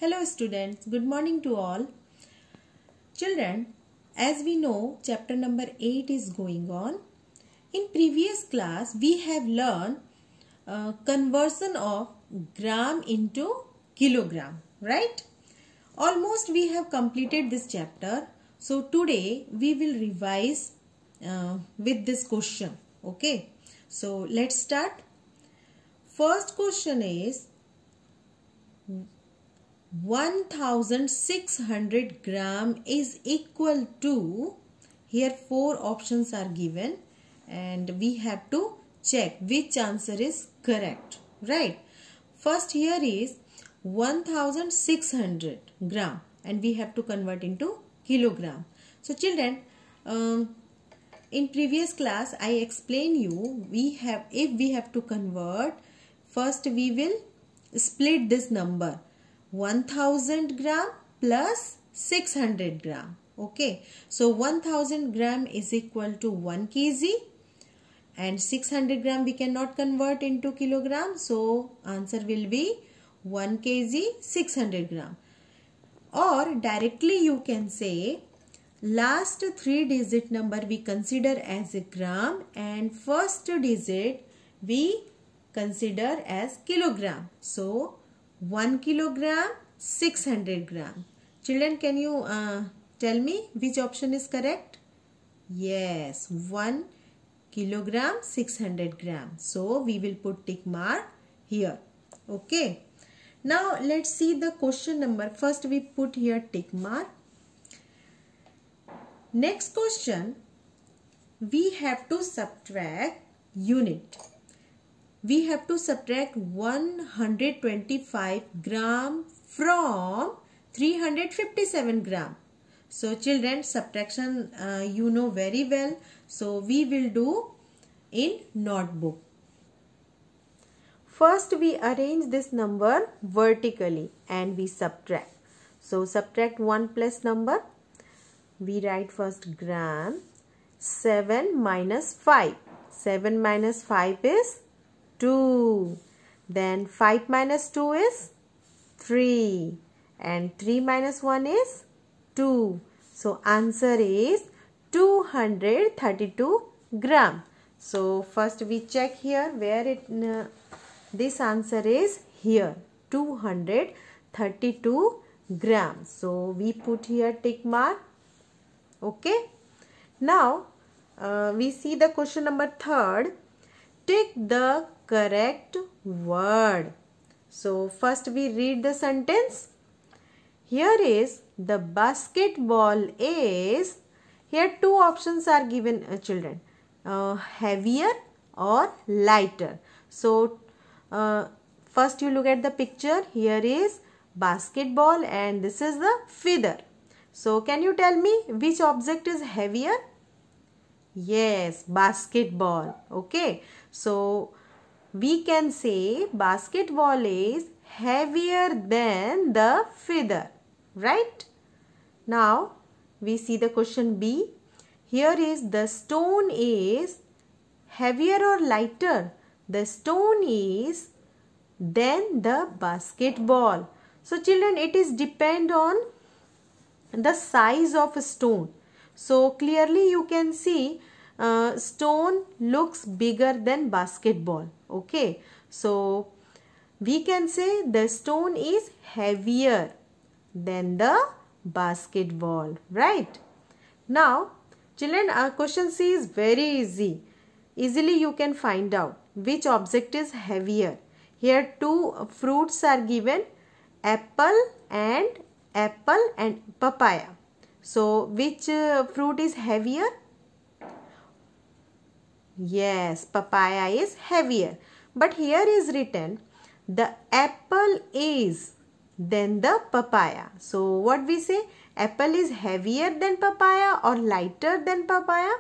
Hello students, good morning to all. Children, as we know, chapter number 8 is going on. In previous class, we have learned conversion of gram into kilogram, right? Almost we have completed this chapter. So today we will revise with this question. Okay, so let's start. First question is 1600 gram is equal to, here 4 options are given and we have to check which answer is correct, right? First here is 1600 gram and we have to convert into kilogram. So children, in previous class I explained you if we have to convert, first we will split this number 1000 gram plus 600 gram. Okay, so 1000 gram is equal to 1 kg and 600 gram we cannot convert into kilogram, so answer will be 1 kg 600 gram. Or directly you can say last 3 digit number we consider as a gram and first digit we consider as kilogram. So 1 kilogram 600 gram. Children, can you tell me which option is correct? Yes, 1 kilogram 600 gram. So we will put tick mark here. Okay. Now let's see the question number. First we put here tick mark. Next question, we have to subtract unit. We have to subtract 125 gram from 357 gram. So children, subtraction you know very well. So we will do in notebook. First we arrange this number vertically and we subtract. So subtract 1 plus number. We write first gram. 7 minus 5. 7 minus 5 is 2. Then 5 minus 2 is 3. And 3 minus 1 is 2. So answer is 232 gram. So first we check here where this answer is here, 232 grams. So we put here tick mark. Okay. Now we see the question number 3rd. Tick the correct word. So first we read the sentence. Here is the basketball is, here 2 options are given children, heavier or lighter. So first you look at the picture. Here is basketball and this is the feather. So can you tell me which object is heavier? Yes, basketball. Okay, so we can say basketball is heavier than the feather, right? Now we see the question B. Here is the stone is heavier or lighter? The stone is than the basketball. So children, it is depend on the size of a stone. So clearly you can see stone looks bigger than basketball. Okay, so we can say the stone is heavier than the basketball, right? Now children, our question C is very easy. Easily you can find out which object is heavier. Here 2 fruits are given, apple and papaya. So which fruit is heavier? Yes, papaya is heavier. But here is written the apple is than the papaya. So what we say? Apple is heavier than papaya or lighter than papaya?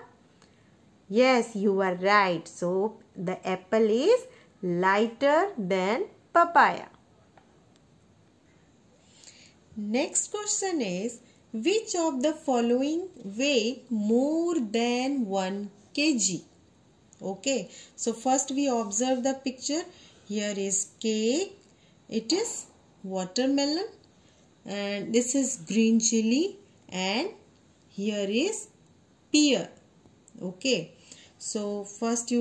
Yes, you are right. So the apple is lighter than papaya. Next question is, which of the following weigh more than 1 kg? Okay, so first we observe the picture. Here is cake, it is watermelon, and this is green chili, and here is pear. Okay, so first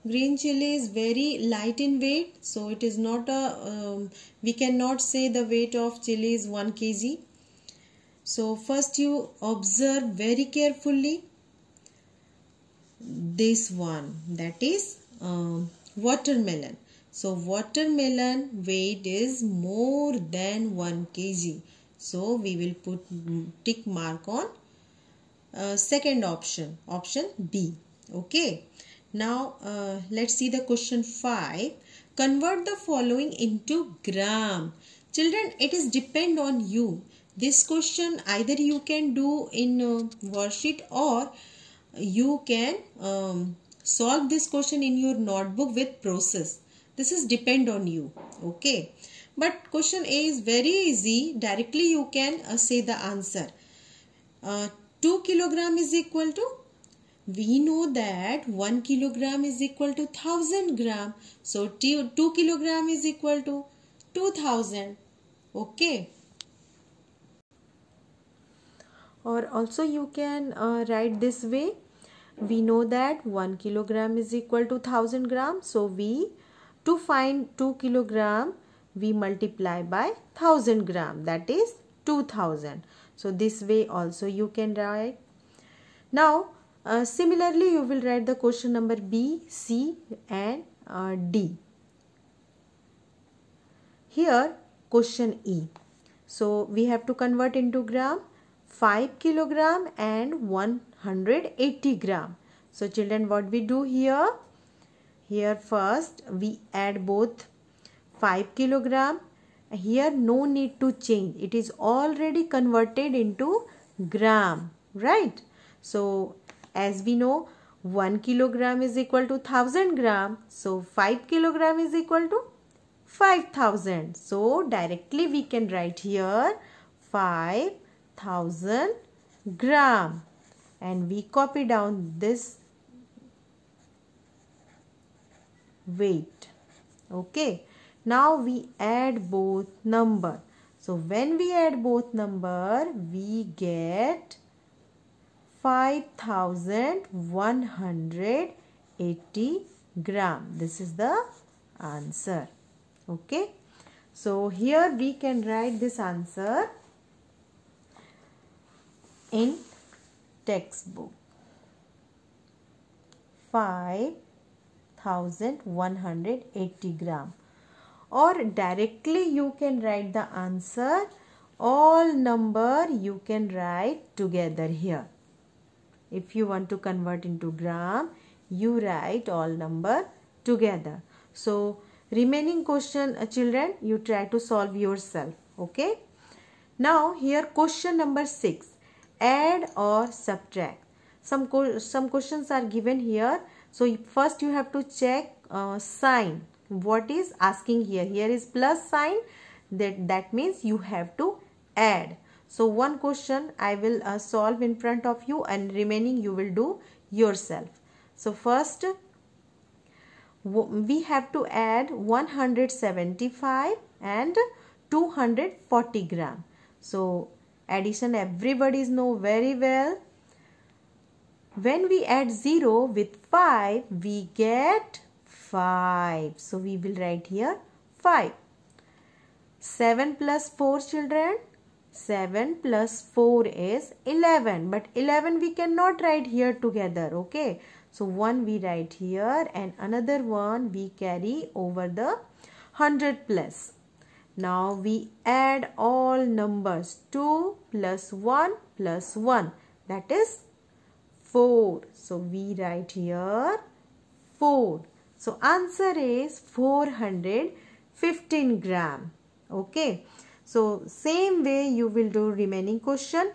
green chili is very light in weight, so it is not a we cannot say the weight of chili is 1 kg. So first you observe very carefully this one, that is watermelon. So watermelon weight is more than 1 kg. So we will put tick mark on second option, option B. Okay. Now let's see the question 5. Convert the following into gram. Children, it is depend on you. This question either you can do in worksheet, or you can solve this question in your notebook with process. This is depend on you. Okay, but question A is very easy. Directly you can say the answer. 2 kilogram is equal to, we know that 1 kilogram is equal to 1000 gram. So 2 kilogram is equal to 2000. Okay. Or also you can write this way. We know that 1 kilogram is equal to 1000 grams. So to find 2 kilogram, we multiply by 1000 gram, that is 2000. So this way also you can write. Now similarly you will write the question number B, C and D. Here question E. So we have to convert into gram. 5 kilogram and 180 gram. So children, what we do here? Here first we add both 5 kilogram. Here no need to change. It is already converted into gram, right? So as we know, 1 kilogram is equal to 1000 gram. So 5 kilogram is equal to 5000. So directly we can write here 5000 gram, and we copy down this weight. Okay, now we add both number. So when we add both number, we get 5180 gram. This is the answer. Okay, so here we can write this answer in textbook. 5180 gram. Or directly you can write the answer. All number you can write together here. If you want to convert into gram, you write all number together. So remaining question, children, you try to solve yourself. Okay. Now here question number 6. Add or subtract. Some questions are given here. So first you have to check sign. What is asking here? Here is plus sign. That means you have to add. So one question I will solve in front of you, and remaining you will do yourself. So first we have to add 175 and 240 gram. So addition everybody know very well. When we add 0 with 5, we get 5. So we will write here 5. 7 plus 4, children. 7 plus 4 is 11. But 11 we cannot write here together. Okay. So one we write here and another one we carry over the 100 plus. Now we add all numbers. 2 plus 1 plus 1. That is 4. So we write here 4. So answer is 415 gram. Okay. So same way you will do remaining question.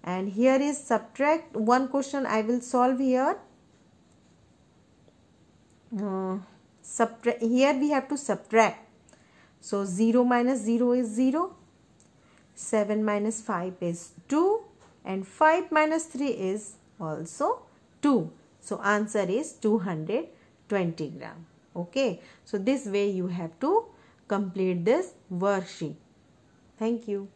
And here is subtract. One question I will solve here. Here we have to subtract. So 0 minus 0 is 0. 7 minus 5 is 2. And 5 minus 3 is also 2. So answer is 220 gram. Okay. So this way you have to complete this worksheet. Thank you.